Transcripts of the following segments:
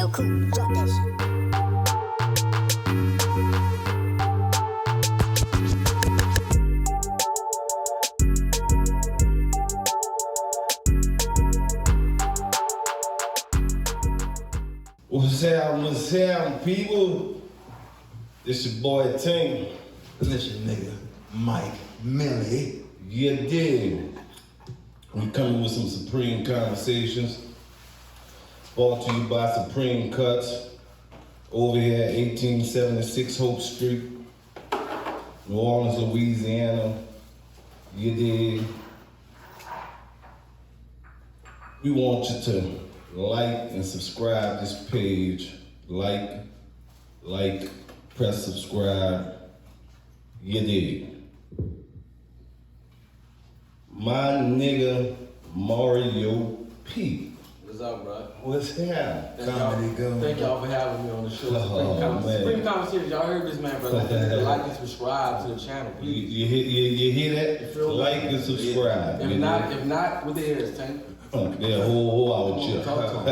Yo, cool, drop that shit. What's happening, people? This your boy Ting. And this your nigga, Mike Millie. Yeah, dig. We coming with some Supreme Conversations. Brought to you by Supreme Cuts. Over here at 1876 Hope Street, New Orleans, Louisiana. You dig. We want you to like and subscribe this page. Like, press subscribe. You dig. My nigga Mario P. What's up, bro? What's happening? Comedy go. Thank y'all for having me on the show. Oh, man. Supreme Conversations. Y'all heard this, man, bro. Like and subscribe to the channel, please. You hear that? feel Like and subscribe. If you not, what the hell is Tank? Yeah, whole out here. Talk to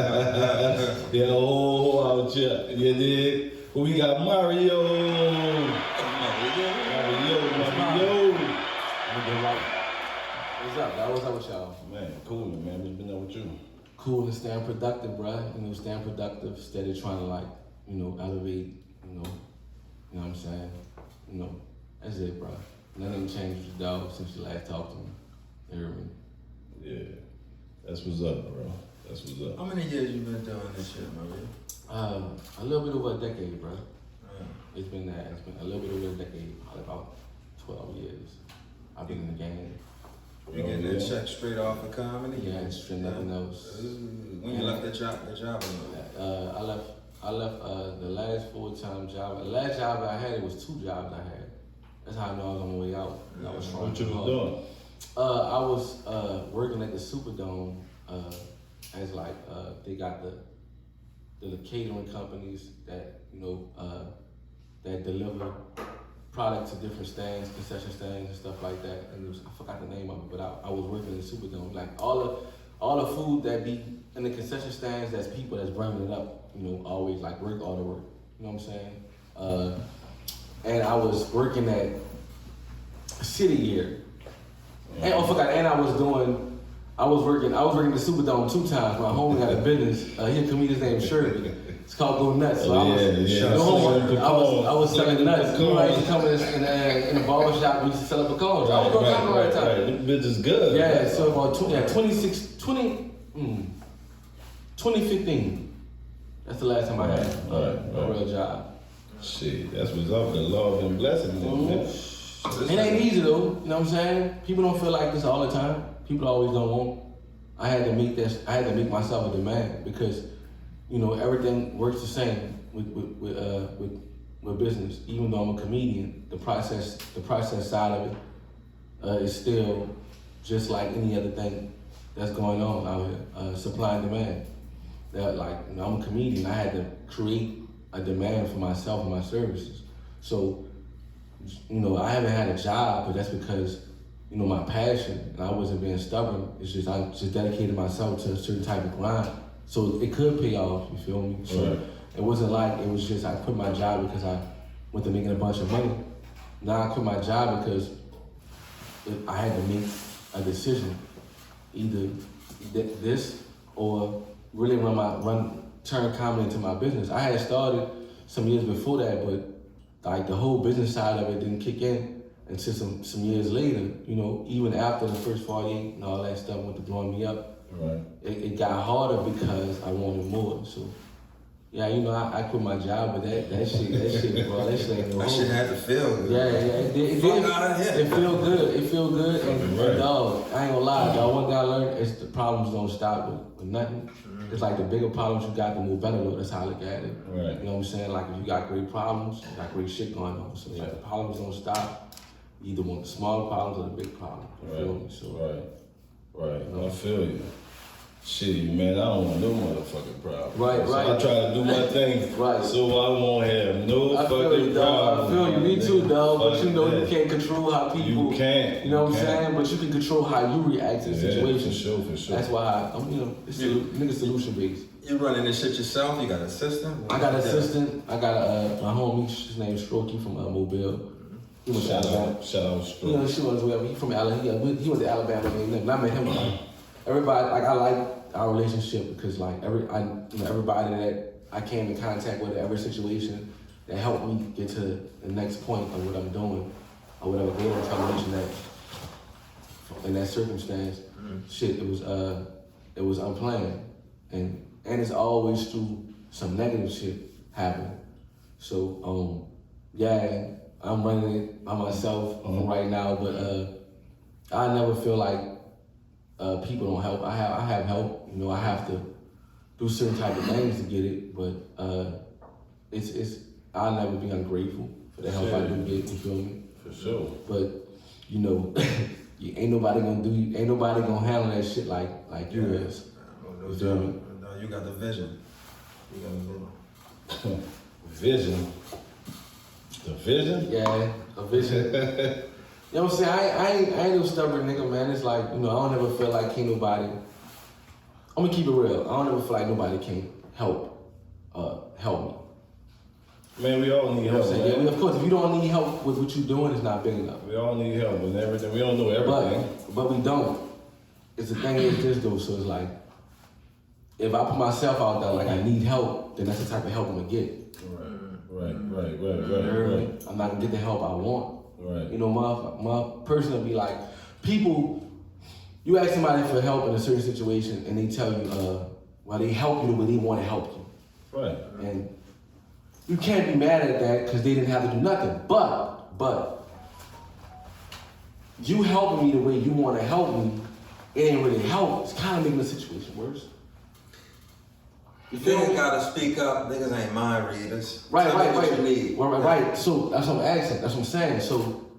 Yeah, whole out here. You dig? We got Mario. What's up, dog? What's up with y'all? Man, cool, man. What's been up with you? Cool and staying productive, bro. Staying productive, steady trying to elevate, what I'm saying? That's it, bro. Nothing changed with the dog since you last talked to me. You hear me? Yeah. That's what's up, bro. That's what's up. How many years you been doing this shit, Marie? A little bit over a decade, bro. Yeah. It's been a little bit over a decade, probably about 12 years. I've been in the game. You getting that check straight off of comedy? Yeah, it's straight nothing else. When you left the job I left the last full-time job. The last job I had, it was 2 jobs I had. That's how I know I was on my way out. I was trying What you to was doing? I was working at the Superdome as they got the catering companies that that deliver product to different stands, concession stands and stuff like that. And I forgot the name of it, but I was working in the Superdome. Like all the food that be in the concession stands, that's people that's bringing it up. Always like work, all the work. You know what I'm saying? And I was working at City Gear. And I was working the Superdome 2 times. My homie got a business. He a comedian named Shirley. It's called Go Nuts. So I was selling nuts. I used to come in the barbershop. We used to sell up pecans. I was doing comedy right time. This bitch is good. Yeah, so about 2015. That's the last time I had a real job. Shit, that's what's up. The love and blessing. It ain't easy though, you know what I'm saying? People don't feel like this all the time. People always don't want. I had to make myself a demand because, everything works the same with business. Even though I'm a comedian, the process side of it is still just like any other thing that's going on out here. Supply and demand. I'm a comedian. I had to create a demand for myself and my services. So, I haven't had a job, but that's because, my passion, and I wasn't being stubborn. It's just I just dedicated myself to a certain type of grind, so it could pay off. You feel me? So It wasn't like it was just I quit my job because I went to making a bunch of money. Now I quit my job because I had to make a decision, either this or really turn comedy into my business. I had started some years before that, but the whole business side of it didn't kick in until some years later. Even after the first 48 and all that stuff went to blowing me up. Right. It got harder because I wanted more. So yeah, I quit my job, but that shit, bro, that shit ain't no. That shit had to feel good. Yeah, it did. It feel good. It feel good. And dog, I ain't gonna lie, dog. One thing I learned is the problems don't stop with nothing. It's like the bigger problems you got, the more better look. That's how I look at it. Right. You know what I'm saying? Like if you got great problems, you got great shit going on. So the problems don't stop. You either want the smaller problems or the big problems. You feel me? So right. I feel you. Shit, man, I don't want no motherfucking problem. Right, so right. I try to do my thing, Right. so I won't have no I feel fucking you, dog. problem. I feel you. Me too, dog. But you know, you Fuck can't control how people. You can't. You know what I'm can't. saying? But you can control how you react to the situation. For sure, for sure. That's why I'm, you know, it's nigga solution based. You running this shit yourself? You got an assistant? I got an assistant. I got my homie. His name's Strokey from Mobile. He went to Alabama. Shout out, You know, she was whatever. He from Alabama. He went to Alabama. And I met him. Everybody, like I like our relationship because like everybody that I came in contact with, every situation that helped me get to the next point of what I'm doing or whatever goal I'm trying to reach in that circumstance. Shit, it was unplanned, and it's always through some negative shit happening. So yeah, I'm running it by myself right now, but I never feel like people don't help. I have help. You know, I have to do certain type of things to get it, but I'll never be ungrateful for the help I do get. You feel me? For sure. But you know, ain't nobody gonna handle that shit like you is. You feel me? No, you got the vision. You got the vision. Vision. The vision? Yeah, a vision. You know what I'm saying? I ain't no stubborn nigga, man. It's like, you know, I don't ever feel like can't nobody. I'm gonna keep it real. I don't ever feel like nobody can help me. Man, we all need You know help, what I'm saying? man. Yeah, of course, if you don't need help with what you're doing, it's not big enough. We all need help with everything. We don't know everything. But we don't. It's the thing is this though, so it's like, if I put myself out there like I need help, then that's the type of help I'm gonna get. Right. I'm not gonna get the help I want. Right. You know, my person will be like, people, you ask somebody for help in a certain situation and they tell you, well, they help you the way they want to help you. Right. And you can't be mad at that because they didn't have to do nothing. But you helping me the way you want to help me, it ain't really help. It's kind of making the situation worse. You feel me? Niggas gotta speak up. Niggas ain't mind readers. Right. Tell me what you need. Right. So that's what I'm asking. That's what I'm saying. So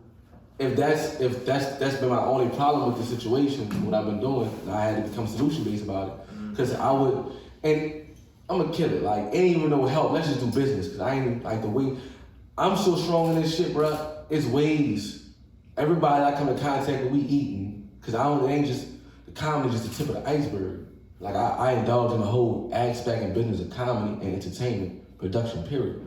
if that's been my only problem with the situation, what I've been doing, I had to become solution based about it. Because I would, and I'm gonna kill it. Like, ain't even no help. Let's just do business. Because I ain't like the way I'm so strong in this shit, bruh. It's ways. Everybody I come in contact with, we eating. Because it ain't just the comedy, just the tip of the iceberg. Like I indulge in the whole aspect and business of comedy and entertainment production, period.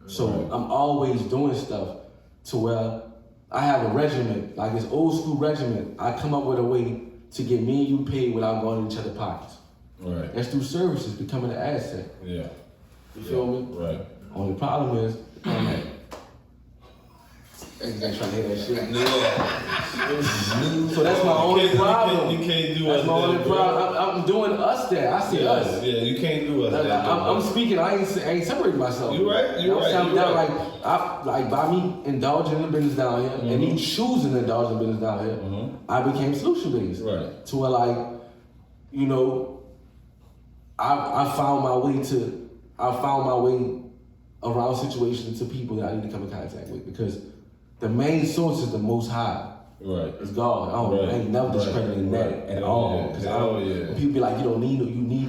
So I'm always doing stuff to where I have a regimen, like this old school regimen. I come up with a way to get me and you paid without going in each other's pockets. Right. That's through services, becoming an asset. Yeah. You feel me? Right. Only problem is, ain't trying to hear that shit. Yeah. So that's my only problem. You can't do That's us my only that, bro. problem. I'm doing us there. I see us. Yeah, you can't do us that. I'm speaking. I ain't separating myself. You right. You know what I'm saying? I'm right. down like by me indulging in the business down here and me choosing to indulge in the business down here, I became solution based. Right. To where like, you know, I found my way around situations to people that I need to come in contact with because the main source is the Most High. Right. It's God. I ain't never discrediting that at all. Because when people be like, you need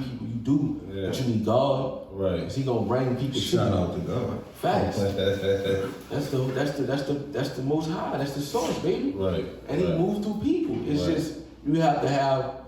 people, you do, but you need God. Right. Because He gonna bring people to Shout you. out to God. Facts. That's the Most High. That's the source, baby. Right. And He moves through people. It's just you have to have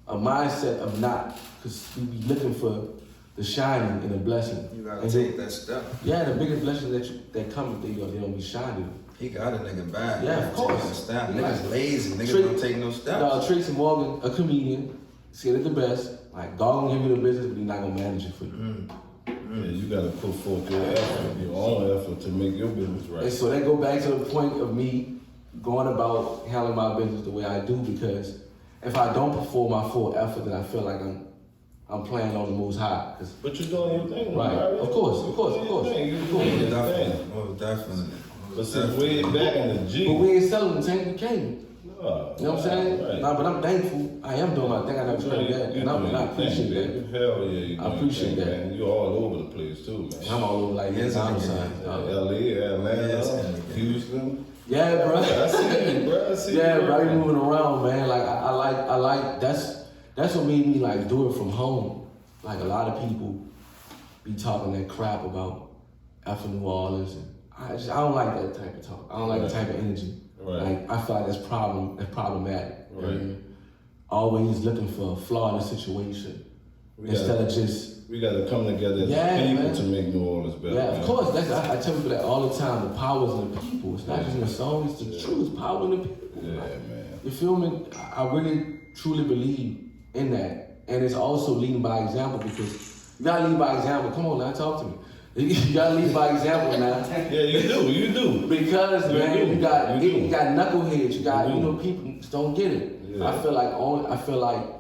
a mindset of not, because you be looking for the shining and the blessing. You gotta and take that step. Yeah, the biggest blessing that come, they don't be shining. He got a nigga back. Yeah, of course. Step. Like, Niggas lazy. Niggas don't take no steps. Tracy Morgan, a comedian, said it the best. Like, God gonna give you the business, but He's not gonna manage it for you. Yeah, you gotta put forth your effort, your own effort to make your business right. And so that go back to the point of me going about handling my business the way I do, because if I don't perform my full effort, then I feel like I'm playing on the Most High. But you're doing your thing, Right. Of course. You're doing your thing. Definitely. But since way back in the G. But we ain't selling the tank, we came. You know what I'm saying? Right. Nah, but I'm thankful. I am doing my thing. I never credit that. And I appreciate that. Hell yeah, you I appreciate that. man. You're all over the place too, man. I'm all over like this. I'm LA, Atlanta, Houston. Yeah, bro. I see you, bro. Yeah, bro. You moving around, man. Like I like. that's what made me like do it from home. Like a lot of people be talking that crap about F New Orleans, and I don't like that type of talk. I don't like the type of energy. Right. Like I feel like that's problematic. Right. And always looking for a flaw in the situation instead of just. We gotta come together as people to make New Orleans better. Yeah, man. of course. I tell people that all the time. The power is in the people. It's not just in the song. It's the truth. Power in the people. Yeah, man. You feel me? I really truly believe in that, and it's also leading by example because you gotta lead by example. Come on now, talk to me. You gotta lead by example now. Yeah, you do. Because man, you got knuckleheads. You got people just don't get it. Yeah. I feel like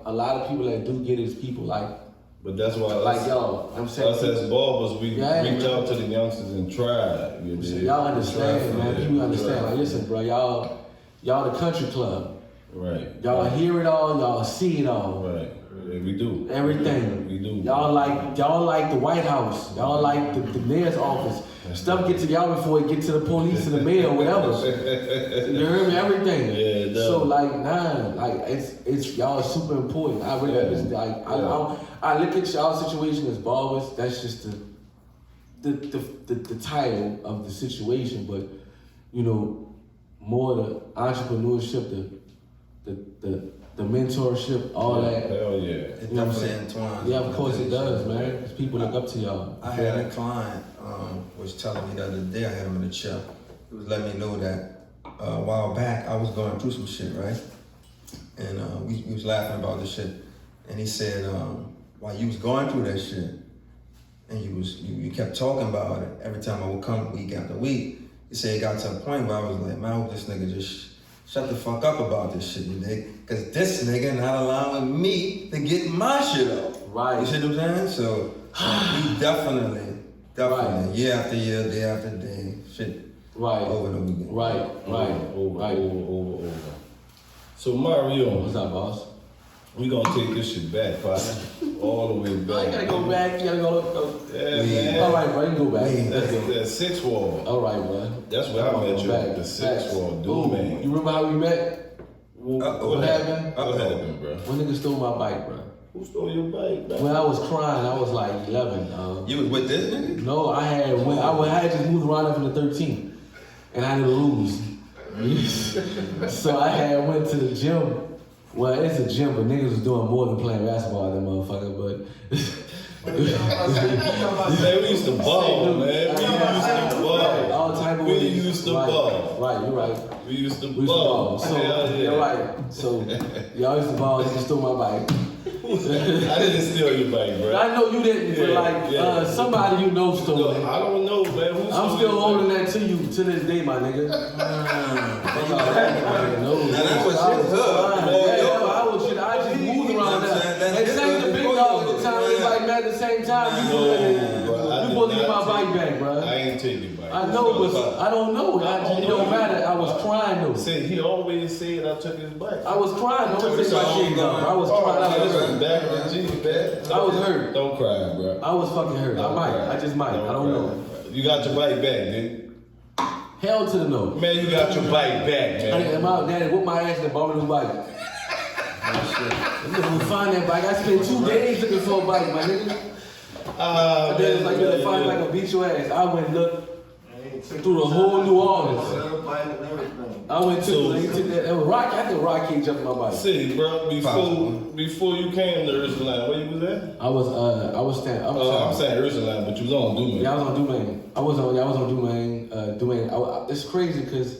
a lot of people that do get it is people like. But that's why I'm saying us as barbers, we reach out to the man. youngsters and try. Y'all understand, man. People understand. Like, listen, bro, y'all the country club. Right. Y'all hear it all. Y'all see it all. Right. Yeah, we do. Everything. We do. Y'all like the White House. Y'all like the mayor's office. Stuff get to y'all before it get to the police and the mayor or whatever. You heard me? Everything. Yeah, it does. So it's y'all super important. I really I look at y'all situation as barbers. That's just the title of the situation, but more the entrepreneurship, the mentorship, all that. Hell yeah. It definitely entwines. Yeah, of course it does, man. Because people look up to y'all. I had a client was telling me the other day, I had him in the chair. He was letting me know that a while back I was going through some shit, right? And we was laughing about this shit. And he said, while you was going through that shit, and you kept talking about it every time I would come week after week, he said it got to a point where I was like, man, I hope this nigga just shut the fuck up about this shit, you dig? Cause this nigga not allowing me to get my shit up. Right. You see what I'm saying? So he definitely, Right. year after year, day after day, shit. Right. Over and over again. Right. Over. So Mario, What's up, boss? we gonna take this shit back, partner. All the way I back. gotta go back. You gotta go. Yeah, man. All right, bro. You can go back. That's sixth wall. All right, bro. That's where I met you. Back. The sixth wall, dude, Ooh, man. You remember how we met? What happened? What happened, bro? One nigga stole my bike, bro. Who stole your bike, bro? When I was crying, I was like 11. You was with this nigga? No, I had just moved around up in the 13th, and I knew the rules. So I had went to the gym. Well, it's a gym, but niggas was doing more than playing basketball, that motherfucker. But Man, we used to ball, man. We used to ball. all type of We ways. used to Right. ball. Right, you're right. We used to We used to ball. ball. So Hell yeah. you're right. So y'all used to ball. Niggas stole my bike. I didn't steal your bike, bro. I know you didn't, but Yeah, like yeah. somebody you know stole No, it. I don't know, man. Who I'm stole still your holding bike? that to you to this day, my nigga. that was his hood. I just moved You know around what I'm saying? that. That's And his same the hood big before dog you at the time, was, it's like man at the same time. No, bro, I You did supposed to get not my bike back, bro. I ain't take your bike. I know, but I don't know. It don't matter. I was crying though. Said he always said I took his bike. I was crying. Don't take my shit though. I was crying. Back in the G, man. I was hurt. Don't cry, bro. I was fucking hurt. I might. I just might. I don't know. You got your bike back, dude. Hell to the no. Man, you got your bike back, man. And my daddy whooped my ass and bought me a new bike. I'm gonna find that bike. I spent 2 days looking for a bike, my nigga. My dad was like, you gonna find it, like gonna beat your ass. I went and looked through the whole New Orleans. I went to that was Rocky. I think Rocky jumped my bike. See, bro, before you came to Ursuline, where you was at? I was standing up. I'm saying Ursuline, but you was on Dume. Yeah, I was on Dumaine. I was on Dumaine. Dumaine. It's crazy because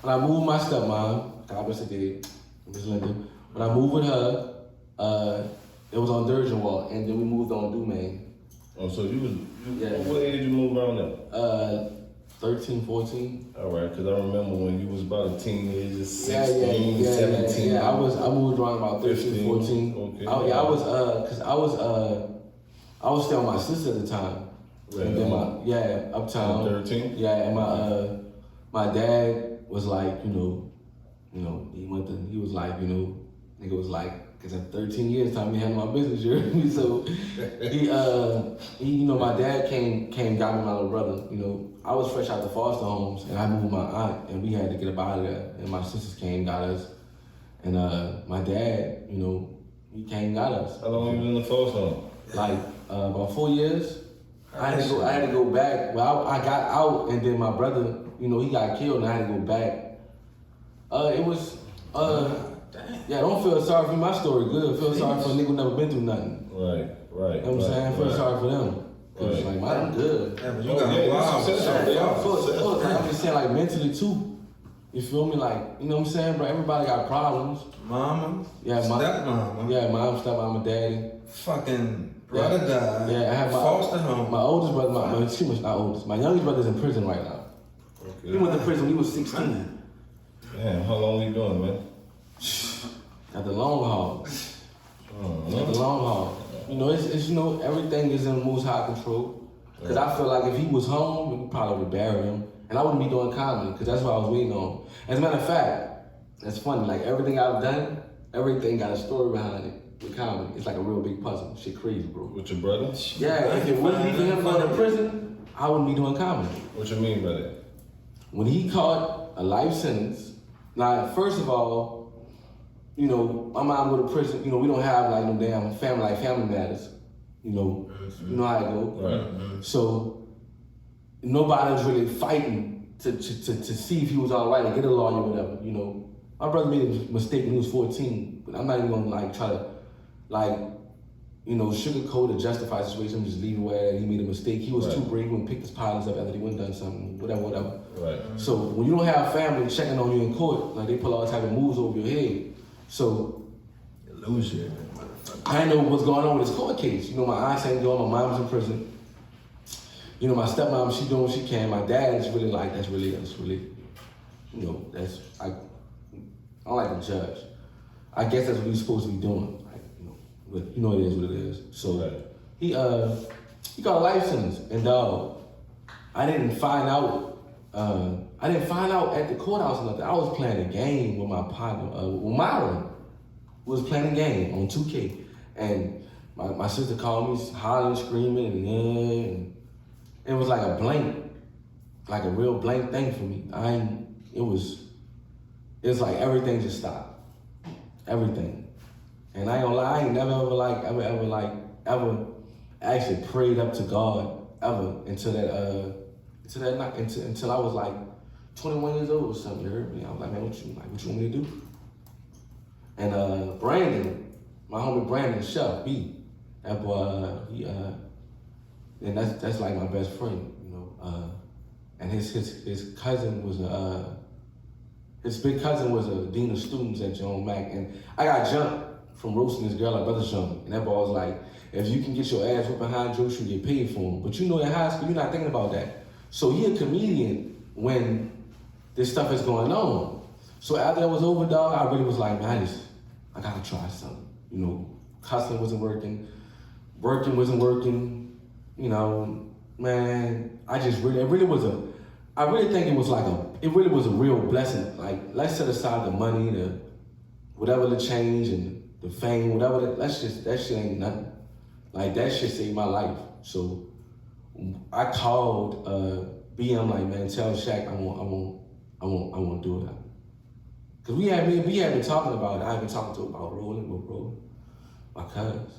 when I moved my stepmom, God bless her dead, Miss Linda. When I moved with her, it was on Durgeon Walk, and then we moved on Dumaine. Oh, so you Yeah. what age you moved around there? 13, 14. All right, because I remember when you was about a teenager, 16, 17. Yeah. I moved around about 13, 15. 14. Okay. I was still with my sister at the time. Right. And then uptown. 13? Yeah, and my dad was like, he was like, nigga was like, because at 13 years, time he handled my business, you heard me? So he my dad came, got me my little brother, I was fresh out the foster homes, and I moved with my aunt, and we had to get up out of there, and my sisters came, got us, and my dad, He came and got us. How long you been in the force on? Like about 4 years. I had to go back. Well, I got out, and then my brother, you know, he got killed, and I had to go back. It was yeah. Don't feel sorry for my story. Good. Feel sorry for a nigga who never been through nothing. Right. You know what I'm saying? Feel sorry for them. Cause like, I'm good. Yeah, but you got a wild. I'm just saying, like, mentally too. You feel me? Like, you know what I'm saying, bro? Everybody got problems. Mama, Yeah, stepmama, Yeah, mom, stepmama, daddy. fucking brother died. Yeah, I have my foster home. My oldest brother, excuse me, not oldest. My youngest brother's in prison right now. Okay. He went to prison when he was 16. Damn, how long you doing, man? At the long haul. Oh, At the long haul. You know, it's you know, everything is in Most High control. Cause I feel like if he was home, we probably would bury him. And I wouldn't be doing comedy, because that's what I was waiting on. As a matter of fact, that's funny, like everything I've done, everything got a story behind it with comedy. It's like a real big puzzle. Shit crazy, bro. With your brother? Yeah, if it wouldn't be for him going to prison, I wouldn't be doing comedy. What you mean by that? When he caught a life sentence, now, first of all, you know, my mom go to prison, you know, we don't have like no damn family, like Family Matters. You know how it go. Right. So nobody was really fighting to see if he was all right and get a lawyer or whatever, you know. My brother made a mistake when he was 14, but I'm not even gonna like try to like, you know, sugarcoat or justify the situation, just leave it where he made a mistake. He was too brave and picked his pilots up after he went and done something, whatever. Right. So when you don't have family checking on you in court, like they pull all type of moves over your head. So You lose it. I didn't know what's going on with this court case. You know, my aunt's ain't going, my mom's in prison. You know, my stepmom, she doing what she can. My dad is really like, that's really, you know, I don't like to judge. I guess that's what he's supposed to be doing. Like, you know, but you know it is what it is. So he got a life sentence, and I didn't find out at the courthouse or nothing. I was playing a game with my partner, with Myron. We was playing a game on 2K, and my sister called me hollering, screaming, and it was like a blank, like a real blank thing for me. It was like everything just stopped, everything. And I ain't gonna lie, I ain't ever actually prayed up to God ever until I was like 21 years old or something. You heard me? I was like, man, what you want me to do? And Brandon, my homie Brandon, Chef B, that boy, and that's like my best friend, you know. And his cousin was his big cousin was a dean of students at John Mack, and I got jumped from roasting this girl at Brother's Jump, and that boy was like, if you can get your ass whipped behind jokes, you get paid for them. But you know, in high school, you're not thinking about that. So he a comedian when this stuff is going on. So after that was over, dog, I really was like, man, I gotta try something. You know, hustling wasn't working wasn't working. You know, man, I really think it was a real blessing. Like, let's set aside the money, whatever the change and the fame, whatever. That shit ain't nothing. Like, that shit saved my life. So I called BM like, man, tell Shaq I want to do it. Cause we had been talking about it. I had been talking to him about rolling, my cousins.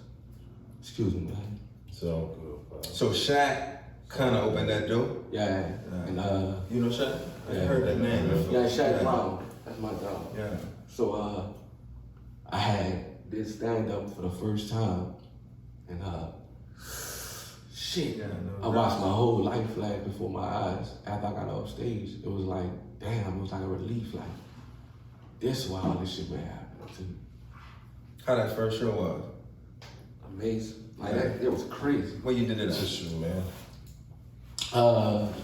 Excuse me, man. So good. So Shaq kind of opened that door. Yeah, and You know Shaq? I Yeah. heard that name before. yeah, Shaq Brown. That's my dog. Yeah. So I had this stand up for the first time, and shit, Yeah, no I watched my whole life flash before my eyes. After I got off stage, it was like, damn, it was like a relief. Like, this is why all this shit been happening to me. How that first show was? Amazing. Like, it was crazy. What you did it It's at? just you, man.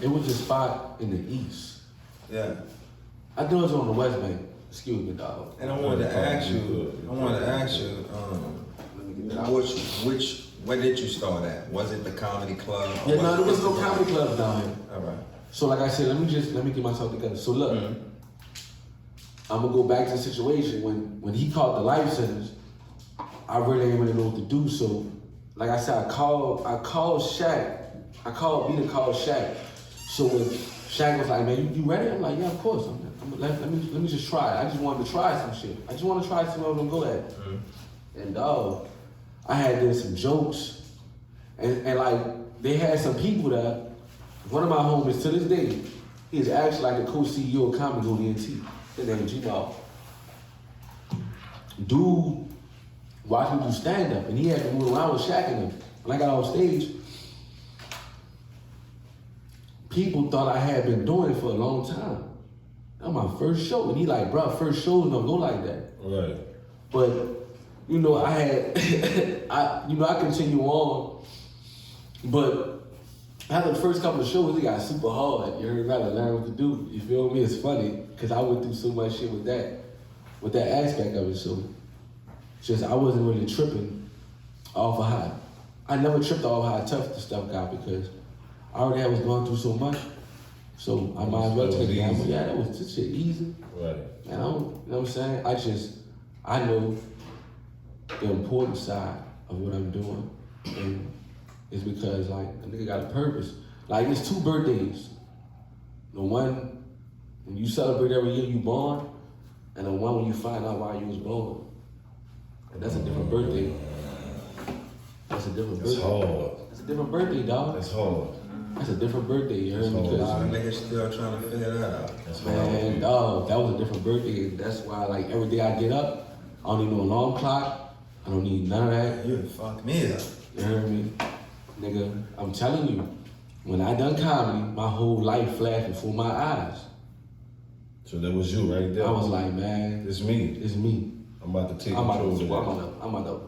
It was a spot in the east. Yeah. I do it on the West Bank. Excuse me, dog. And I wanted to ask you, where did you start at? Was it the comedy club? Or Yeah, no, there was no comedy clubs down here. All right. So like I said, let me get myself together. So look, I'm gonna go back to the situation when he caught the life sentence. I really didn't really know what to do. So like I said, I called Shaq. I called B to call Shaq. So when Shaq was like, man, you ready? I'm like, yeah, of course. Let me just try it. I just wanted to try some shit. I just want to try something I'm gonna go at. And dog, I had did some jokes, and like they had some people there. One of my homies to this day, he's actually like the co-CEO of Comedy Gold ENT. His name is G-Ball. Dude watched me do stand-up, and he had to move around with Shaq and them. When I got on stage, people thought I had been doing it for a long time. That was my first show, and he like, bro, first shows don't go like that. Right. But you know, I had, I continue on, but after the first couple of shows, it got super hard. You heard, gotta learn what to do. You feel me? It's funny because I went through so much shit with that aspect of it. So, just I wasn't really tripping off of how. I never tripped off how tough the stuff got because I already was going through so much. So I might as well take it down. But yeah, that was just shit easy. Right. And I don't, you know what I'm saying? I know the important side of what I'm doing. And it's because like a nigga got a purpose. Like it's 2 birthdays. The one when you celebrate every year you born, and the one when you find out why you was born. And that's a different birthday. That's a different birthday. It's hard. It's a different birthday, dog. It's hard. That's a different birthday, you heard me? A lot of Because niggas still trying to figure that out. That's hard. man, dog, that was a different birthday. That's why like every day I get up, I don't need no alarm clock. I don't need none of that. You fuck me up. You heard me? Nigga, I'm telling you, when I done comedy, my whole life flashed before my eyes. So that was you right there. I was like, man, It's me. it's me. I'm about to take I'm control of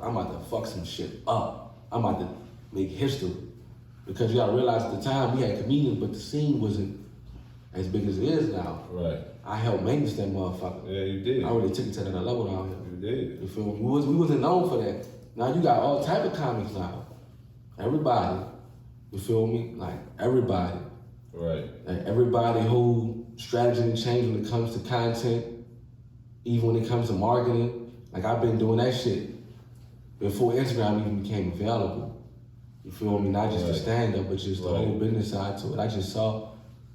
about to fuck some shit up. I'm about to make history. Because you gotta realize at the time we had comedians, but the scene wasn't as big as it is now. Right. I helped maintenance that motherfucker. Yeah, you did. I really took it to another level down here. You did. You feel me? We wasn't known for that. Now you got all type of comics now. Everybody, you feel me? Like everybody. Right. Like everybody whole strategy and change when it comes to content, even when it comes to marketing. Like I've been doing that shit before Instagram even became available. You feel me? Not just the stand-up, but just the whole business side to it. I just saw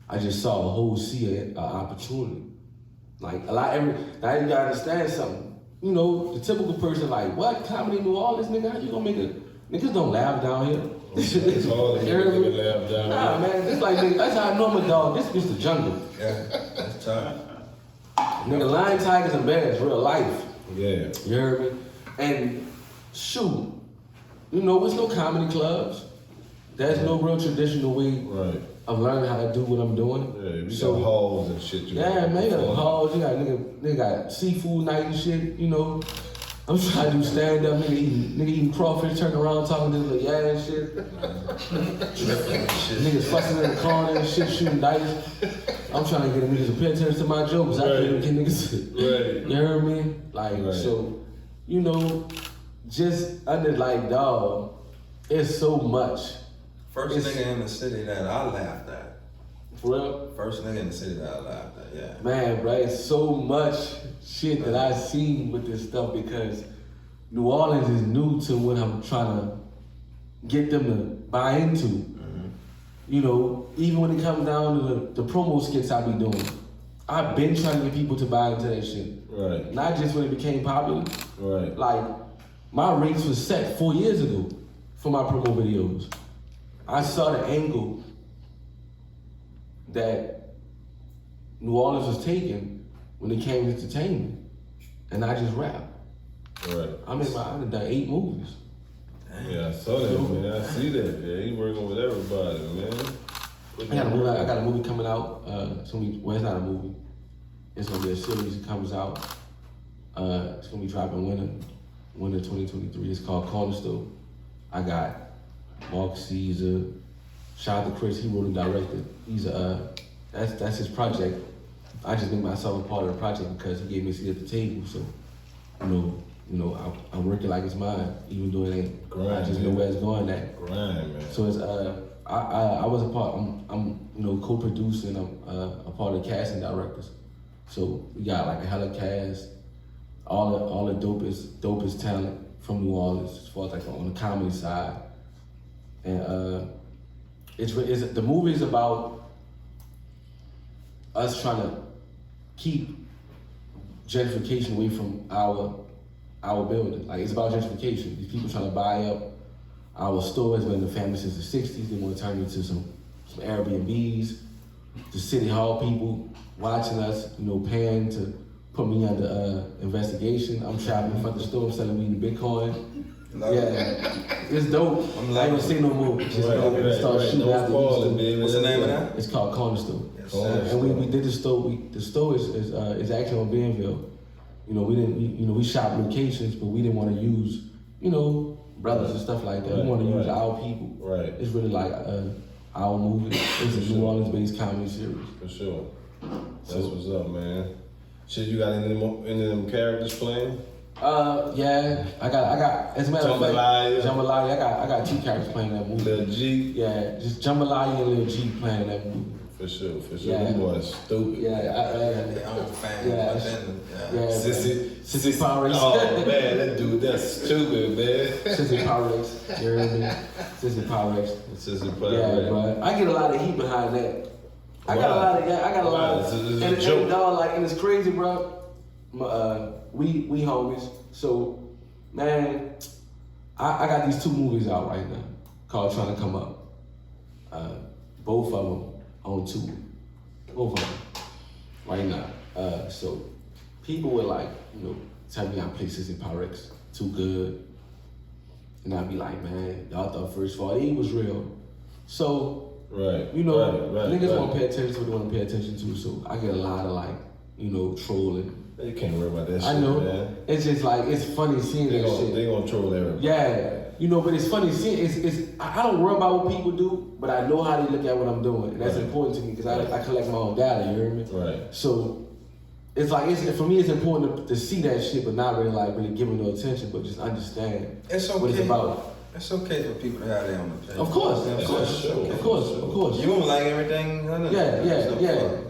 a whole sea of opportunity. Like now you gotta understand something. You know, the typical person like, what? Comedy in New Orleans, nigga? How you gonna make it? Niggas don't laugh down here. It's hard to make a nigga laugh down Nah, here. man, it's like, nigga, that's how I know I'm a dog. This is the jungle. Yeah, that's tough. Nigga, lion, tigers, and bears, real life. Yeah. You heard me? And shoot, you know, there's no comedy clubs. There's no real traditional way Right. of learning how to do what I'm doing. Yeah, we So- got halls and shit. Yeah, man, you got halls, you got nigga got seafood night and shit, you know. I'm trying to do stand up, nigga eating crawfish, turning around talking to the yeah and shit. Niggas fussing in the corner and shit, shooting dice. I'm trying to get niggas to pay attention to my jokes. I can't even get niggas. Right. You heard me? Like, Right. so, you know, just under like, dog, it's so much. First It's- nigga in the city that I laughed at. For real? First nigga in the city that I laughed at, yeah. Man, bro, it's so much shit that I seen with this stuff because New Orleans is new to what I'm trying to get them to buy into. You know, even when it comes down to the promo skits I be doing, I've been trying to get people to buy into that shit. Right. Not just when it became popular. Right. Like, my rates was set 4 years ago for my promo videos. I saw the angle that New Orleans was taking when it came to entertainment. And I just rap. Right. I done done 8 movies. Yeah, I saw that, man. I see that. Yeah, he working with everybody, man. I got a movie coming out. It's it's not a movie. It's gonna be a series that comes out. It's gonna be dropping winter 2023. It's called Cornerstone. I got Mark Caesar. Shout out to Chris. He wrote and directed. He's that's his project. I just make myself a part of the project because he gave me a seat at the table. So, you know, I'm working like it's mine, even though it ain't. I just know where it's going at. Grind, man. So it's I was a part. I'm co-producing. I'm a part of the casting directors. So we got like a hella cast, all the dopest talent from New Orleans as far as like on the comedy side. And the movie is about us trying to keep gentrification away from our our building. Like, it's about gentrification. These people trying to buy up our store. Has been in the family since the 60s. They want to turn it into some Airbnbs. The city hall people watching us, paying to put me under investigation. I'm shopping in front of the store, I'm selling weed and Bitcoin. It's dope. I ain't gonna say no more. Just start shooting out the What's the name of that? It's called Corner Store. Yes, and we did the store. The store is actually on Benville. We shop locations, but we didn't want to use, brothers and stuff like that. We want to use our people. Right. It's really like our movie. It's a New Orleans-based comedy series. For sure. That's what's up, man. Shit, you got any of them characters playing? Yeah, I got. As a matter of fact, Jambalaya. Jambalaya. I got 2 characters playing that movie. Lil G. Yeah, just Jambalaya and Lil G playing that movie. For sure. Yeah. Them boys stupid. I'm a fan. Yeah. Sissy Pirates. Oh man, that dude, that's stupid, man. Sissy Pirates. You heard me? Sissy Pirates. Sissy Yeah, Pirates. bro. I get a lot of heat behind that. I got a lot of. It's a joke. Dog, and it's crazy, bro. We homies. So, man, I got these 2 movies out right now called Trying to Come Up. Both of them on tour. Both of them right now. So people would tell me I play Sissy Pyrex too good. And I'd be like, man, y'all thought First 48 was real. So, right. niggas want to pay attention to what they want to pay attention to. So I get a lot of trolling. You can't worry about that shit, I know. man. It's just it's funny seeing that shit. They gonna troll everybody. Yeah. But it's funny seeing, I don't worry about what people do, but I know how they look at what I'm doing. And that's important to me because I collect my own data, you hear me? Right. So it's for me, it's important to see that shit, but not really giving no attention, but just understand what it's about. It's okay for people to have their own opinion. Of course. You don't like everything?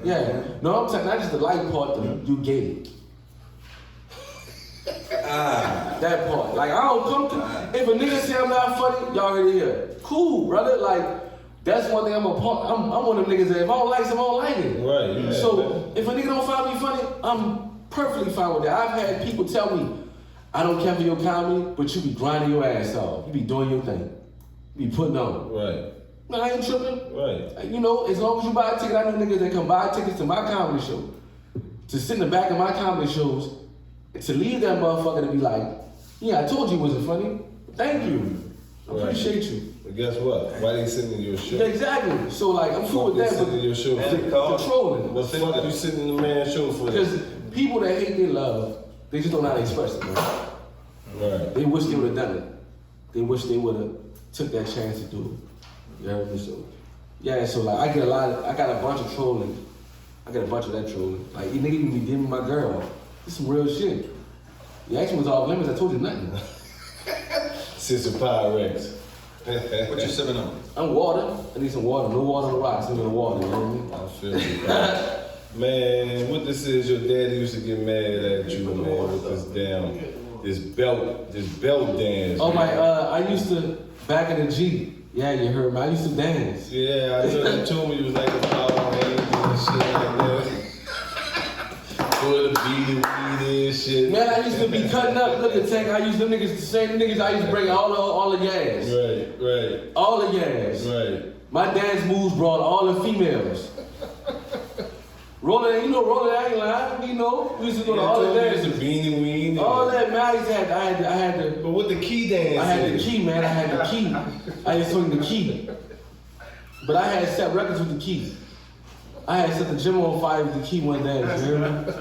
Yeah. No, I'm saying not just the like part, you get it. That part. Like, I don't come to, if a nigga say I'm not funny, y'all already hear. Cool, brother. Like, that's one thing I'm one of them niggas that if I don't like something, I don't like it. Right. Yeah, so, if a nigga don't find me funny, I'm perfectly fine with that. I've had people tell me, I don't care for your comedy, but you be grinding your ass off. You be doing your thing. You be putting on. Right. No, I ain't tripping. Right. As long as you buy a ticket, I know niggas that can buy tickets to my comedy show. To sit in the back of my comedy shows, to leave that motherfucker to be like, yeah, I told you it wasn't funny. Thank you. I appreciate you. But guess what? Why they sitting in your show? Yeah, exactly. So I'm cool with that. Sitting in your show The trolling. What the fuck you sitting in the man's show for? Because people that hate their love, they just don't know how to express it, man. Right. They wish they would have done it. They wish they would have took that chance to do it. You heard me? So, yeah, so I got a bunch of trolling. I got a bunch of that trolling. Like, you nigga even be giving my girl. It's some real shit. The action was off limits, I told you nothing. Sister Pyrex. What you sipping on? I'm water. I need some water. No water on the rocks. I need water, you know what I mean? I feel you. Man, what this is, your daddy used to get mad at you, man, with this belt dance. Oh, man. I used to, back in the G, yeah, you heard me, I used to dance. Yeah, I know you told me you was like a power and shit like that. For the beanie and shit. Man, I used to be cutting up. Look at Tank. I used them niggas, the same niggas. I used to bring all the gas. Right. All the gas. Right. My dance moves brought all the females. Rolling, I ain't lying. We used to go to all the dances. The beanie weenie. All that, man. I had to. But what the key dance? I had the key, man. I had the key. I used to swing the key. But I had set records with the key. I had set the gym on fire with the key one dance. You hear me?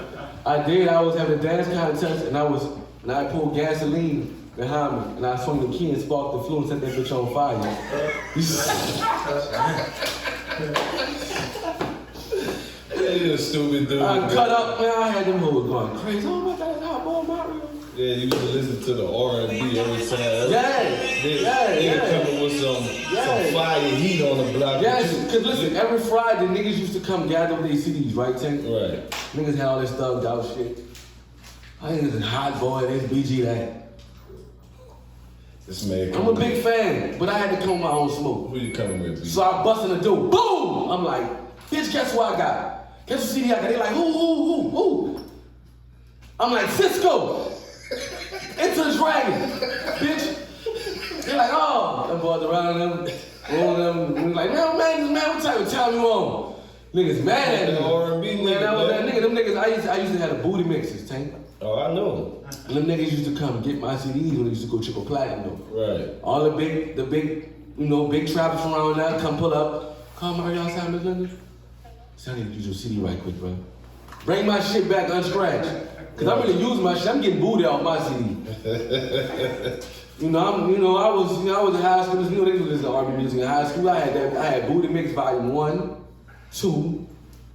I did. I was having a dance contest, and I pulled gasoline behind me, and I swung the key and sparked the flue and set that bitch on fire. You a stupid dude. I cut up, man. I had them hoes going crazy. Oh my God, how boy Mario? Yeah, you used to listen to the R&B every time. Yeah. Coming with some fire heat on the block. Yes, because listen, every Friday niggas used to come gather with their CDs, right, Tank? Right. Niggas had all this thugged out shit. I think it's Hot Boy, this BG that. This man. I'm a big fan, but I had to come with my own smoke. Who you coming with, B? So I bust in the door, boom! I'm like, bitch, guess what I got? Guess what CD I got? They like, who? I'm like, Cisco! It's dragging, bitch. They're like, oh, I bought around them, rolling them. And like, man, what type of time you on? Niggas mad at me. R&B Man, that was that nigga. Them niggas, I used to have the booty mixes, Tank. Oh, I know. And them niggas used to come get my CDs when they used to go triple platinum. Right. All the big, big trappers from around there come pull up. Call Mario outside, Miss Linda. So I need to use your CD right quick, bro. Bring my shit back unscratched. Cause I'm really using my shit. I'm getting booty off my CD. I was in high school. Niggas was listening to R&B music in high school. I had Booty Mix Volume 1, 2,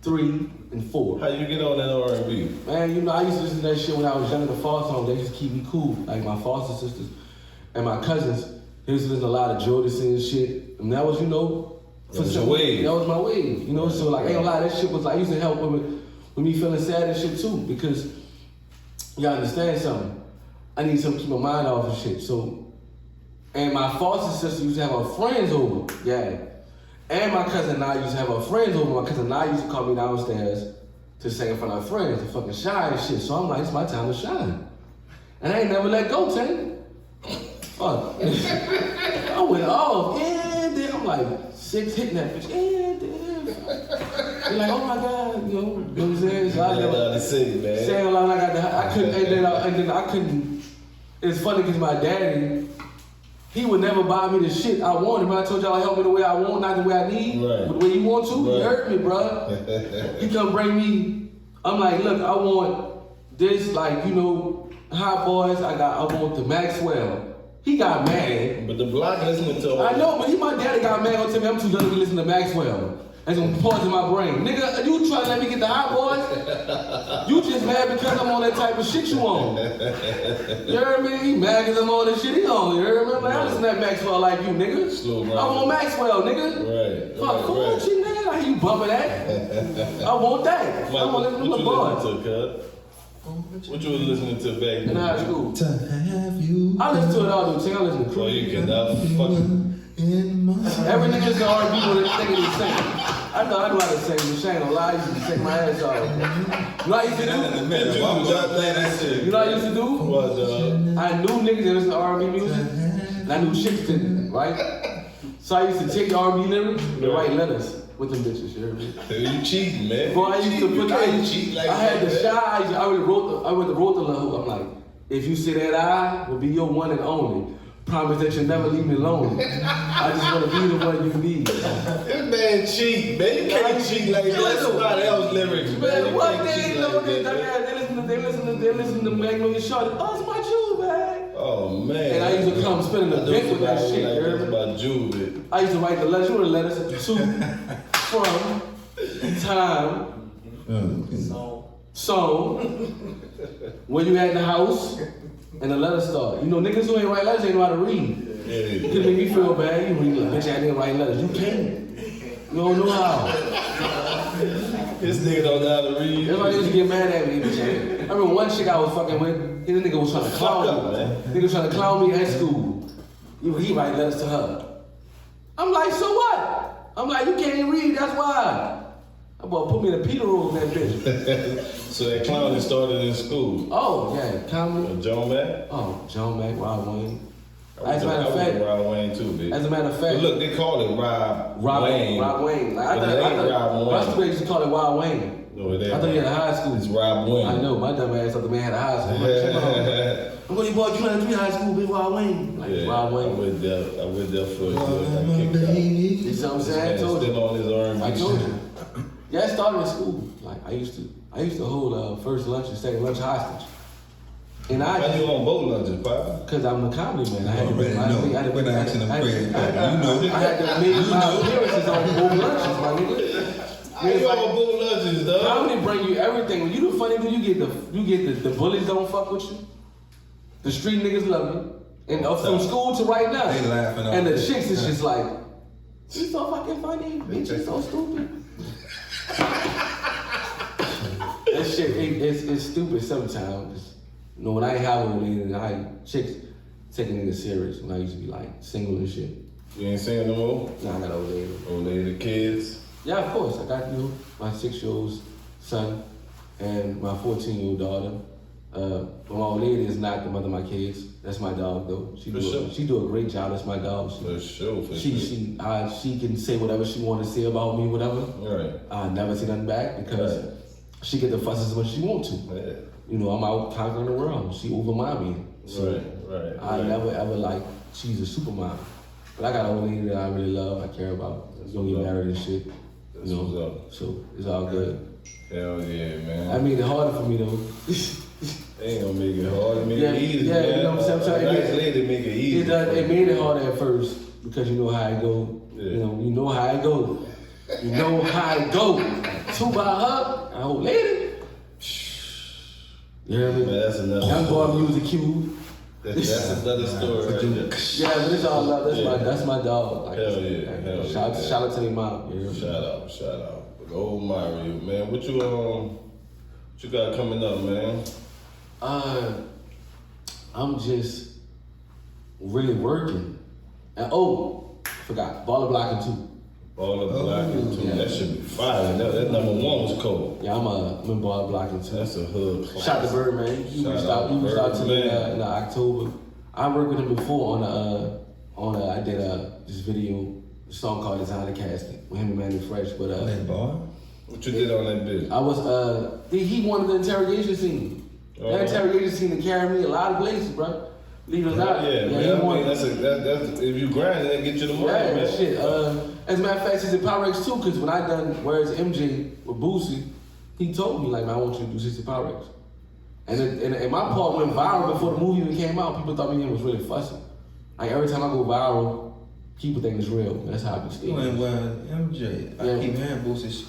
3, and 4. How you get on that R&B? Man, I used to listen to that shit when I was younger. The foster homes, they used to keep me cool. Like my foster sisters and my cousins, they used to listen to a lot of Jodeci and shit. And that was, That was your wave. That was my wave. So like, ain't gonna lie, that shit was like, used to help with me feeling sad and shit too. Because y'all understand something. I need something to keep my mind off of shit. So, and my foster sister used to have her friends over. Yeah. And my cousin and I used to have our friends over. My cousin and I used to call me downstairs to sing in front of our friends, to fucking shine and shit. So I'm like, it's my time to shine. And I ain't never let go, Tank. Fuck. I went off. Yeah, then I'm like 6 hitting that bitch. Yeah, damn. They're like, oh my God, you know what I'm saying? So I never saying like I got the, I couldn't, and then I couldn't. It's funny because my daddy, he would never buy me the shit I wanted. Remember I told y'all help me the way I want, not the way I need, right. But the way you want to. Right. You hurt me, bro. He come bring me. I'm like, look, I want this, like Hot Boys. I want the Maxwell. He got mad. But the block listening to I know, but my daddy got mad. Gonna tell me I'm too young to be listening to Maxwell. That's gonna poison my brain. Nigga, you trying to let me get the Hot Boys? You just mad because I'm on that type of shit you on. You heard me? He mad because I'm on that shit he on. You heard me? I'm like, I listen to that Maxwell like you, nigga. Slow I want Maxwell, nigga. Right. Fuck, cool with you, nigga. I hear you bumping that. I want that. I want to listen to LeBron. What you was listening to back in high school? To have you. I listen to it all, dude. I listen to Creed. Oh, you cannot fucking. Every nigga in the R&B with a nigga they sing. I thought I knew how to sing, but she ain't gonna lie, I used to sing my ass off. You know what I used to do? You know what I used to do? What, I knew niggas that listen to R&B music, and I knew chicks didn't, right? So I used to take the R&B lyrics and write letters with them bitches, you hear me? You cheating, man. Boy, I used to put, I had the shy, I would have wrote the letter. I'm like, if you say that I will be your one and only. Promise that you'll never leave me alone. I just want to be the one you need. This man cheat, man. You can't cheat like that. Somebody else lyrics, man. What they listen to Magnolia Shorty. Oh, it's my jewel bag. Oh man. And I used to come spinning the bit with that shit. Like that's about jewelry. I used to write the letters. You know the letters to, from, time, song, when you at the house. And the letter start. Niggas who ain't write letters ain't know how to read. You can make me feel bad. You read like, bitch, I didn't write letters. You can't. You don't know how. This nigga don't know how to read. Everybody used to get mad at me. I remember one chick I was fucking with, this nigga was trying to clown me. Nigga was trying to clown me at school. He write letters to her. I'm like, so what? I'm like, you can't read, that's why. That boy put me in a Peter roll in that bitch. So that clowning started in school. Oh, yeah, comedy. John Mack? Oh, John Mack, Rod Wayne. As a matter of fact, Rod Wayne too, bitch. As a matter of fact, but look, they call it Rod Wayne. Rod Wayne. Like, I thought Rusty used to call it Rod Wayne. No, it ain't. I thought he had a high school. It's Rod Wayne. I know, my dumb ass thought the man had a high school. I'm going to boy, you had 3 high school, big Rod Wayne. Like, yeah, Rod Wayne. I went there for a year. You see what I'm saying? I told you. Still on his R&B. I told you. Yeah, I started in school. Like I used to hold first lunch and second lunch hostage. And why you on both lunches, Papa? Because I'm a comedy man. I had to make my appearances on both lunches, my nigga. How you on both lunches, dog? Comedy bring you everything. When you the funny dude, you get the bullies don't fuck with you. The street niggas love you. And from school to right now. They laughing. And the chicks is just like, she's so fucking funny. Bitch, she's so stupid. That shit it's stupid sometimes. When I ain't having with niggas, chicks taking niggas serious when I used to be like single and shit. You ain't singing no more? Nah, I got old lady. Old lady, the kids? Yeah, of course. I got my 6-year-old son and my 14-year-old daughter. But my old lady is not the mother of my kids. That's my dog though. She do a great job. That's my dog. She can say whatever she want to say about me, whatever. Right. I never say nothing back because she get the fusses when she want to. Yeah. You know, I'm out conquering the world. She overmind me. So I never ever like she's a supermom. But I got an old lady that I really love, I care about. Don't get married and shit. That's you know, what's up. So it's all good. Hell yeah, man. I made it harder for me though. Ain't gonna make it hard. Make it easy, yeah, man. You know what I'm saying? Nice lady make it easy. It made it hard at first because you know how it go. Yeah. You know how it go. You know how it go. Two by her, an old lady. You hear me? Man, that's another Young boy story. music cube. That's another story right there. Yeah, but it's all love. That's my dog. Like, Hell yeah. Shout out to your mom. You know? Shout out. Old Mario, man. What you got coming up, man? I'm just really working. And forgot, baller blocking too. Baller blocking too. Yeah. That should be fire. That number one was cold. Yeah, I'm in baller blocking too. That's a hood classic. Shout to Bird, man. He reached out to me in October. I worked with him before I did this video, a song called Designer Casting with him and Manny Fresh. But what you did on that bitch? I was he wanted the interrogation scene. That interrogation scene to carry me a lot of places, bro. Believe it or not. Yeah, man. I mean, that's if you grind, that get you the money, man. Shit. As a matter of fact, it's in Pyrex too, because when I done Where's MJ with Boosie, he told me, like, man, I want you to do 60 Pyrex. And my part went viral before the movie even came out. People thought me and was really fussing. Like, every time I go viral, people think it's real. That's how I be staying. MJ. I keep hearing Boosie's.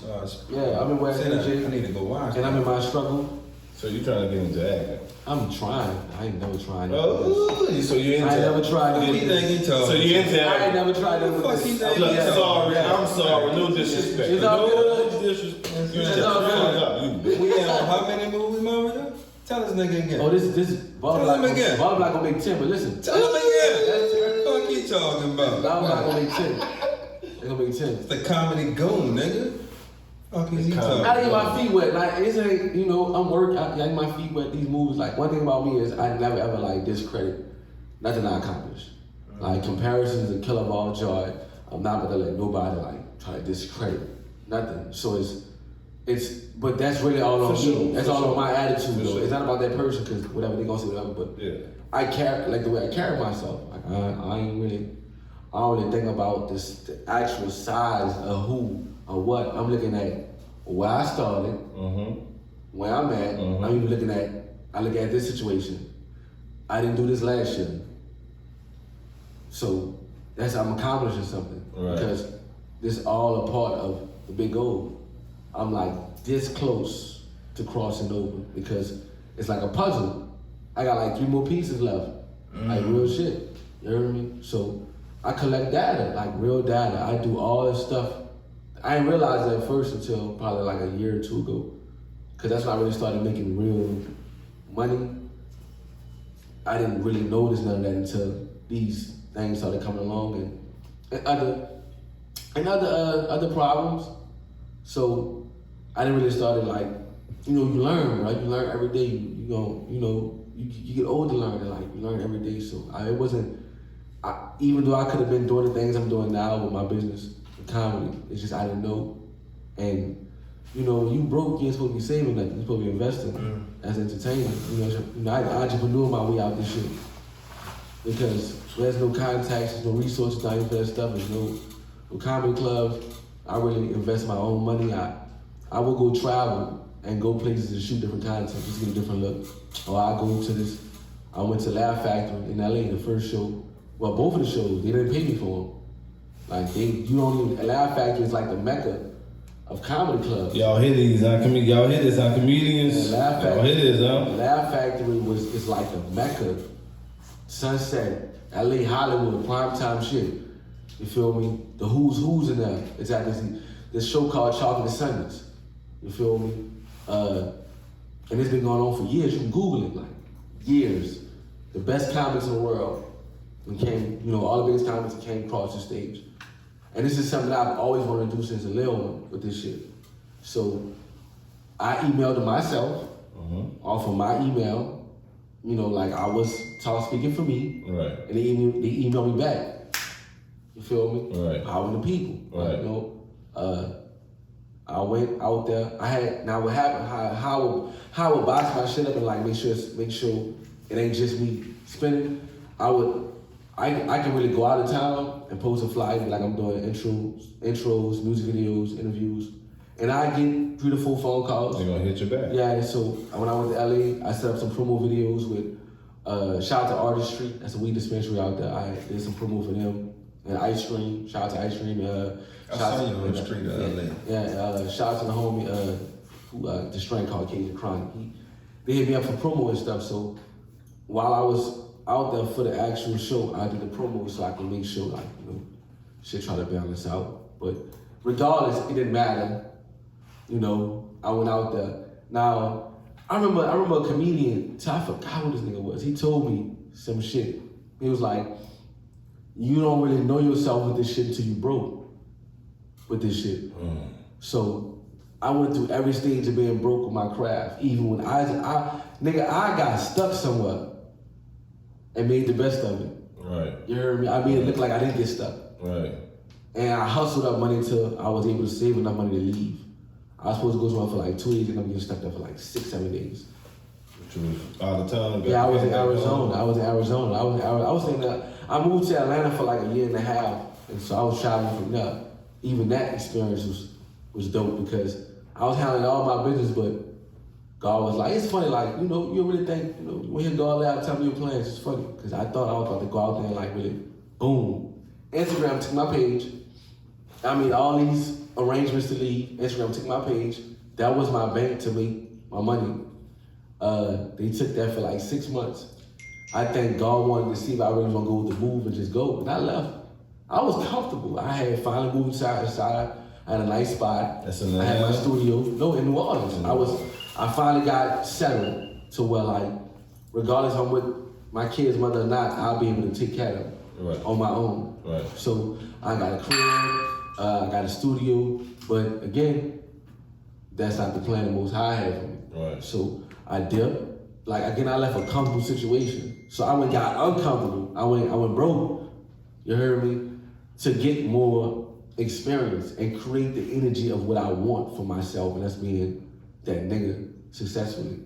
Yeah, I'm in Where's MJ. I need to go watch. And I'm in my struggle. So you trying to get into acting? I'm trying. I ain't never tried. So you into? I ain't never tried. What do you think he talking? So you into I acting? ain't never tried that with Fuck, this. I'm sorry. No disrespect. It's all good. No disrespect. You It's shut all the good. fuck up, you bitch. We in on how many movies, Mario? Tell this nigga again. Oh, this Ball Block. Tell him again. Ball Block gonna make 10, but listen. Tell him again. What the fuck you talking about? Ball Block gonna make 10. They gonna make 10. It's the comedy goon, nigga. Fuck is he talking I get my feet wet. Like, it ain't, you know, I'm working. I get my feet wet. These movies. Like, one thing about me is I never ever like discredit nothing I accomplished. Like, comparison is a killer of all joy. I'm not gonna let nobody like try to discredit nothing. So but that's really all on me. That's all on my attitude though. It's not about that person because whatever they gonna say whatever. But I carry like the way I carry myself. Like I don't really think about the actual size of who or what. I'm looking at where I started, where I'm at. I'm even looking at. I look at this situation. I didn't do this last year, so that's I'm accomplishing something because this all a part of the big goal. I'm like this close to crossing over because it's like a puzzle. I got like 3 more pieces left, like real shit. You hear me? So I collect data, like real data. I do all this stuff. I didn't realize that at first until probably like a year or 2 ago, because that's when I really started making real money. I didn't really notice none of that until these things started coming along and other problems. So I didn't really start like, you learn, right? You learn every day. You get older learning, like you learn every day. So even though I could have been doing the things I'm doing now with my business, comedy, it's just I didn't know. And you broke, you ain't supposed to be saving nothing. You're supposed to be investing as entertainment. I entrepreneur my way out this shit because there's no contacts, there's no resources down here for that stuff. There's no comedy clubs. I really invest my own money. I will go travel and go places to shoot different content, just get a different look. Or I go to this. I went to Laugh Factory in LA, the first show. Well, both of the shows, they didn't pay me for them. Like Laugh Factory is like the mecca of comedy clubs. Y'all hear these, huh? Y'all hear this, huh? Comedians. Y'all hear this, huh? Laugh Factory is like the mecca. Sunset, LA, Hollywood, primetime shit. You feel me? The who's in there. It's at this show called Chocolate Sundays. You feel me? And it's been going on for years. You can Google it, like years. The best comics in the world came, all the biggest comics came across the stage. And this is something that I've always wanted to do since a little one with this shit. So I emailed him myself off of my email. You know, like I was speaking for me, Right. and they emailed me back. You feel me? Right. Power to the people. Right. You know, I went out there. What happened? How I would box my shit up and like make sure it ain't just me spinning. I can really go out of town and post a flyer like I'm doing intros, music videos, interviews, and I get 3 to 4 phone calls. They're gonna hit you back. Yeah, so when I went to LA, I set up some promo videos with shout out to Artistry. That's a weed dispensary out there. I did some promo for them. And Ice Cream, shout out to Ice Cream. I saw you on the street of LA. Yeah, shout out to the homie the strain called Cajun Chronic. They hit me up for promo and stuff. So while I was out there for the actual show, I did the promo so I can make sure, like, you know, shit try to balance out. But regardless, it didn't matter. You know, I went out there. Now, I remember a comedian, I forgot what this nigga was. He told me some shit. He was like, you don't really know yourself with this shit until you broke with this shit. So I went through every stage of being broke with my craft. Even when I got stuck somewhere and made the best of it. Right. You heard me? I made it look like I didn't get stuck. Right. And I hustled up money until I was able to save enough money to leave. I was supposed to go somewhere for like 2 days and I'm getting stuck there for like 6-7 days. You was out of town? Yeah, I was in Arizona. I was thinking that I moved to Atlanta for like a year and a half, and so I was traveling from there. Even that experience was dope because I was handling all my business, but God was like, it's funny, like, you know, you really think, you know, when you go out there, tell me your plans, it's funny, because I thought I was about to go out there and like really, boom. Instagram took my page. I made all these arrangements to leave. Instagram took my page. That was my bank to make my money. They took that for like 6 months. I think God wanted to see if I really want to go with the move and just go. And I left. I was comfortable. I had finally moved inside. I had a nice spot. That's I had my studio. No, in New Orleans. I finally got settled to where like, regardless of I'm with my kids, whether or not, I'll be able to take care of them on my own. Right. So I got a crib, I got a studio, but again, that's not the plan the Most High had for me. Right. So I dipped. Like again, I left a comfortable situation. So I got uncomfortable. I went broke. You heard me? To get more experience and create the energy of what I want for myself, and that's being that nigga successfully,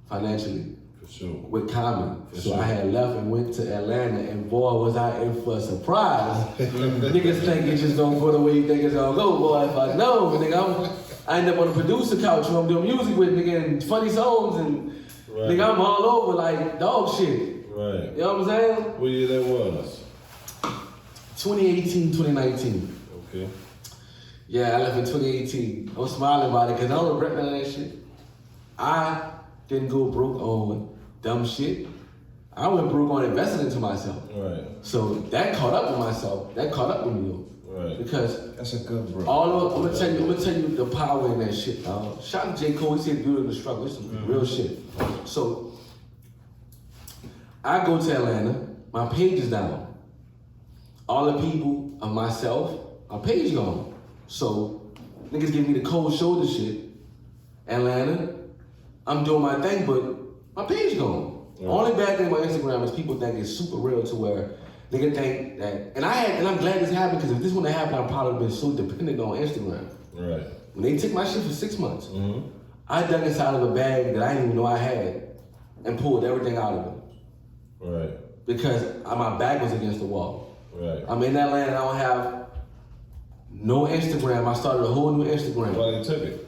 financially. For sure. With Common. For So sure. I had left and went to Atlanta, and boy, was I in for a surprise. Niggas think it's just gonna go the way you think it's gonna go, boy. If I know, nigga, I end up on the producer couch who I'm doing music with, nigga, and funny songs, and nigga, I'm all over like dog shit. Right. You know what I'm saying? What year that was? 2018, 2019. Okay. Yeah, I left in 2018. I'm smiling about it because I don't regret none of that shit. I didn't go broke on dumb shit. I went broke on investing into myself. Right. So that caught up with myself. That caught up with me though. Right. Because That's a good bro. I'm gonna tell you the power in that shit, dog. Shout out to J. Cole, he said beauty in the struggle. It's some real shit. So I go to Atlanta, my page is down. All the people of myself, my page gone. So niggas give me the cold shoulder shit. Atlanta, I'm doing my thing, but my page gone. Yeah. Only bad thing about Instagram is people think it's super real to where nigga think that, and I'm glad this happened because if this wouldn't have happened, I'd probably been so dependent on Instagram. Right. When they took my shit for 6 months, I dug inside of a bag that I didn't even know I had and pulled everything out of it Right. because my back was against the wall. Right. I'm in Atlanta, I don't have no Instagram. I started a whole new Instagram. Why they took it?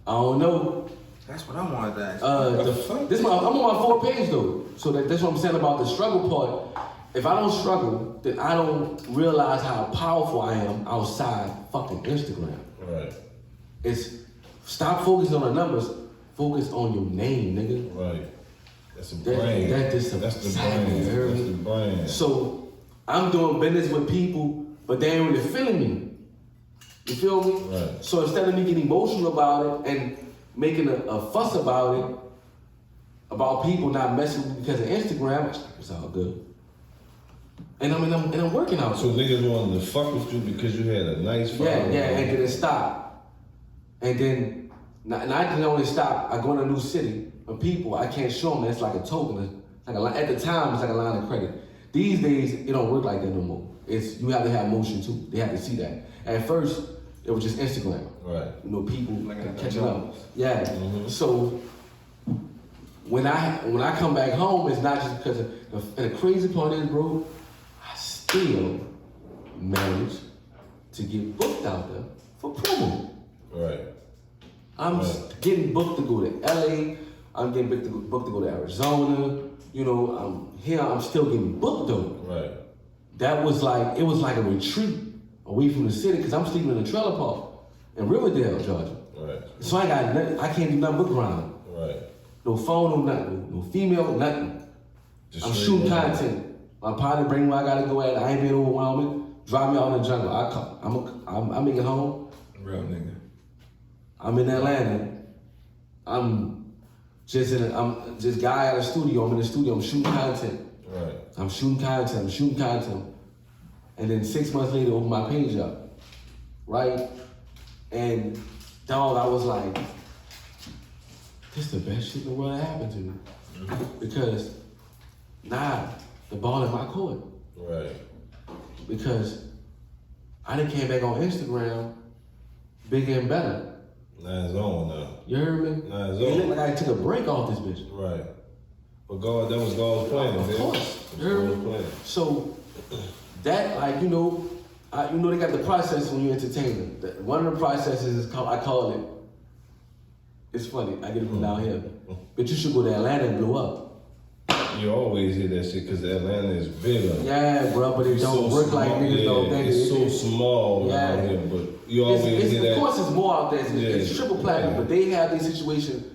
I don't know. That's what I wanted to ask. I'm on my 4th page though. So that's what I'm saying about the struggle part. If I don't struggle, then I don't realize how powerful I am outside fucking Instagram. Right. It's stop focusing on the numbers, focus on your name, nigga. Right. That's the brain. That's the brain. That's the brain. So I'm doing business with people, but they ain't really feeling me. You feel me? Right. So instead of me getting emotional about it and making a fuss about it, about people not messing with me because of Instagram, it's all good. And I'm working out. So niggas wanted to fuck with you because you had a nice following. Yeah, and then it stopped. And then, not only stop, I go in a new city, But people, I can't show them that's like a token. It's like a line, at the time, it's like a line of credit. These days, it don't work like that no more. You have to have motion too. They have to see that. At first, it was just Instagram. Right. You know, people catching up. numbers. Yeah. So when I come back home, it's not just because and the crazy part is, bro, I still managed to get booked out there for promo. Right. I'm getting booked to go to LA. I'm getting booked to go to Arizona. You know, I'm still getting booked though. Right. That was like, it was like a retreat away from the city because I'm sleeping in a trailer park in Riverdale, Georgia. Right. So I can't do nothing but grind. Right. No phone, no nothing. No female, nothing. Just I'm straight shooting grind. content. My partner bring me where I gotta go at. I ain't being overwhelming. Drive me out in the jungle. I make it home. Real nigga. I'm in Atlanta. I'm just guy at the studio. I'm in the studio. I'm shooting content. Right. I'm shooting content. And then 6 months later, open my page up. Right? And dog, I was like, this is the best shit in the world that happened to me. Because the ball in my court. Right. Because I done came back on Instagram bigger and better. Now it's on now. You heard me? Nah, it's It on. looked like I took a break off this bitch. Right. But God, that was God's plan, man. Of course. That You heard was me? God's plan. So that, like, you know, they got the process when you entertain them. One of the processes is I call it, it's funny, I get it from down here, but you should go to Atlanta and blow up. You always hear that shit because Atlanta is bigger. Yeah, bro, but it It's don't so work like small. niggas don't think It's it. so small Yeah. around here, but you always hear that. Of course, it's more out there. It's triple platinum, but they have these situations.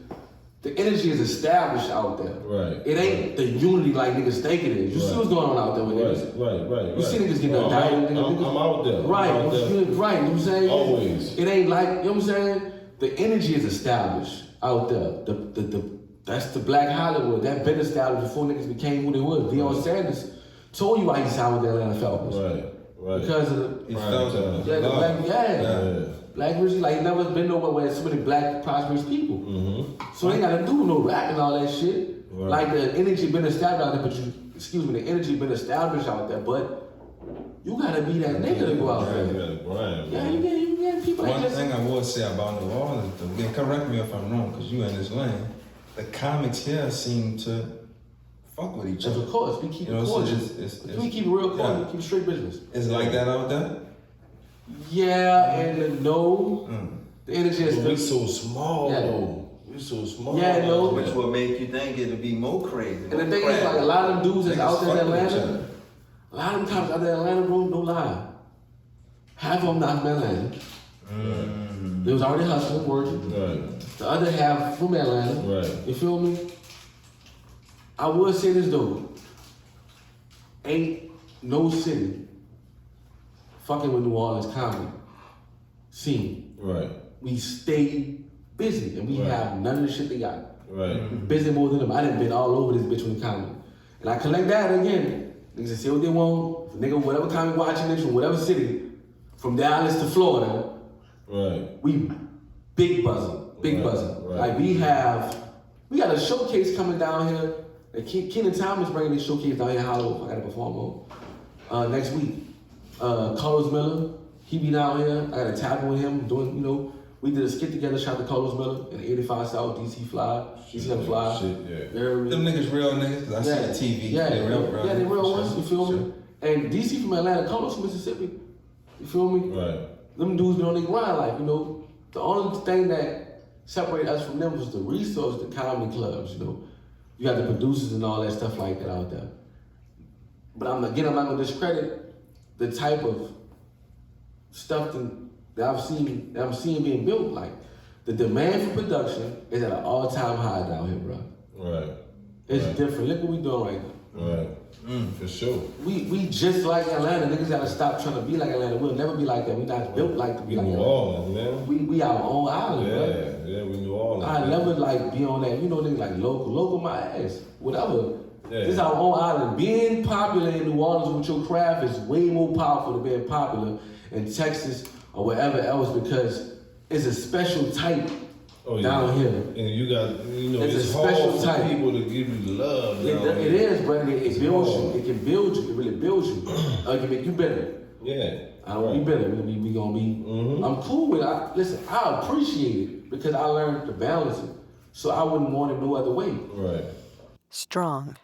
The energy is established out there. Right. It ain't the unity like niggas think it is. You see what's going on out there with niggas. Right. You see niggas getting indicted. I'm out there. Right, I'm out there. right. You know what I'm saying? Always. It ain't like, you know what I'm saying? The energy is established out there. That's the Black Hollywood. That been established before niggas became who they were. Deion Sanders told you why he signed with the Atlanta Falcons. Right. Because of the He felt it. the black, Yeah. Black Richie, like, never been nowhere where there's so many black prosperous people. Mm-hmm. So they gotta do no rap and all that shit. Right. Like, the energy been established out there, the energy been established out there, but you gotta be that nigga to go out You there. gotta grind, Yeah, man. you get people One that just... thing I would say about New Orleans, though, and correct me if I'm wrong, because you in this lane, the comics here seem to fuck with each Of other. course, we keep You know, it so cordial. it's- We keep it real cordial, yeah. we keep straight business. It's like that out there? Yeah, and the no. The energy is But we still... so small, Yeah. though. We so small. Yeah, no. Which will make you think it'll be more crazy. And the thing is, like, a lot of them dudes that's out there in fuck with each Atlanta, other. a lot of them cops out there in Atlanta, bro, no lie. Half of them not from Atlanta. They was already hustling, working. Right. The other half from Atlanta. Right. You feel me? I would say this though. Ain't no city fucking with New Orleans comedy scene. Right. We stay busy and we Right. have none of the shit they got. Right. We busy more than them. I done been all over this bitch with the comedy. And I collect that again. Niggas can say what they want. If a nigga, whatever comedy watching this from whatever city, from Dallas to Florida, Right. we big buzzing. Right, Buzzing. right. Like we got a showcase coming down here. Kenan Thomas bringing this showcase down here in Hollywood. I got to perform on next week. Carlos Miller, he be down here. I got a tap with him doing, you know, we did a skit together, shot to Carlos Miller in 85 South, DC Fly. DC never fly. Shit, yeah. You heard me? Them niggas real niggas, 'cause I see the TV. Yeah, they they real ones, you feel me? And DC from Atlanta, Carlos from Mississippi, you feel me? Right. Them dudes been on their grind, like, you know, the only thing that separated us from them was the resource, the comedy clubs, you know. You got the producers and all that stuff like that out there. But I'm not gonna discredit the type of stuff that I'm seeing being built. Like, the demand for production is at an all-time high down here, bro. Right. It's Right. different. Look what we doing right now. Right. For sure. We just like Atlanta. Niggas gotta stop trying to be like Atlanta. We'll never be like that. We not built like to be We like New Atlanta. Orleans, man. We our own island, bro. Yeah, we New Orleans. I man. never like be on that, you know, niggas like local my ass, whatever. Yeah. This is our own island. Being popular in New Orleans with your craft is way more powerful than being popular in Texas or wherever else because it's a special type Oh, down here. And you got, It's a it's special hard for type. people to give you love. It is, but it builds you. It can build you. It really builds you. It can make you better. Yeah. I don't be better. We gonna be. I'm cool with it. Listen, I appreciate it because I learned to balance it. So I wouldn't want it no other way. Right. Strong.